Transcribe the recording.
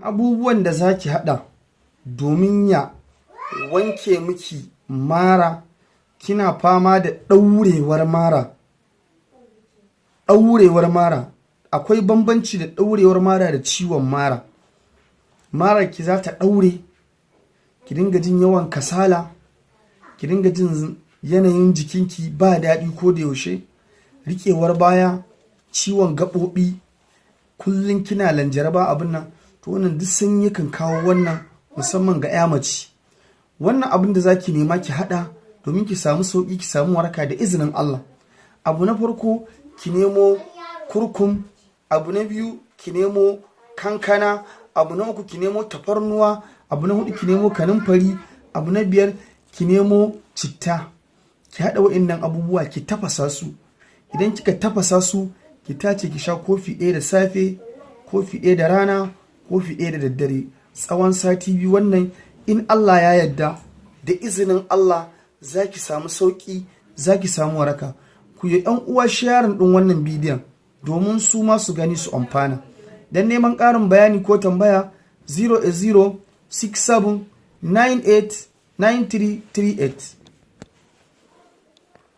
abubuwan da za ki haɗa domin ya wanke miki mara, kina fama da ɗaurewar mara. Akwai bambanci da ɗaurewar mara da ciwon mara. Marar ki za ta ɗaure, ki dinga jin yawan kasala, ki dinga jin yanayin jikinki ba daɗi ko da yaushe, riƙewar baya, ciwon gaɓoɓi, kullum kina lanjara ba abin nan. To wannan duk sun yakan kawo wannan, musamman ga 'ya mace. Wannan abin da za ki nema ki haɗa domin ki samu sauƙi, ki samu waraka da izinin Allah. Abu na farko ki nemo kurkum, abu na biyu ki nemo kankana, abu na uku ki nemo tafarnuwa, abu na hudu ki nemo kanumfari, abu na biyar ki nemo citta. Ki haɗa wa'innan abubuwa ki tafasa su. Idan kika tafasa su, ki tace ki sha kofi ɗaya da safe, kofi ɗaya da rana, kofi ɗaya da daddare, tsawon sati 2. Wannan in Allah ya yarda da izinin Allah za ki samu sauƙi, za ki samu waraka. Ku yi 'yan uwa sharing ɗin wannan bidiyon domin su ma su gani su amfana. Don neman ƙarin bayani ko tambaya 08067989338.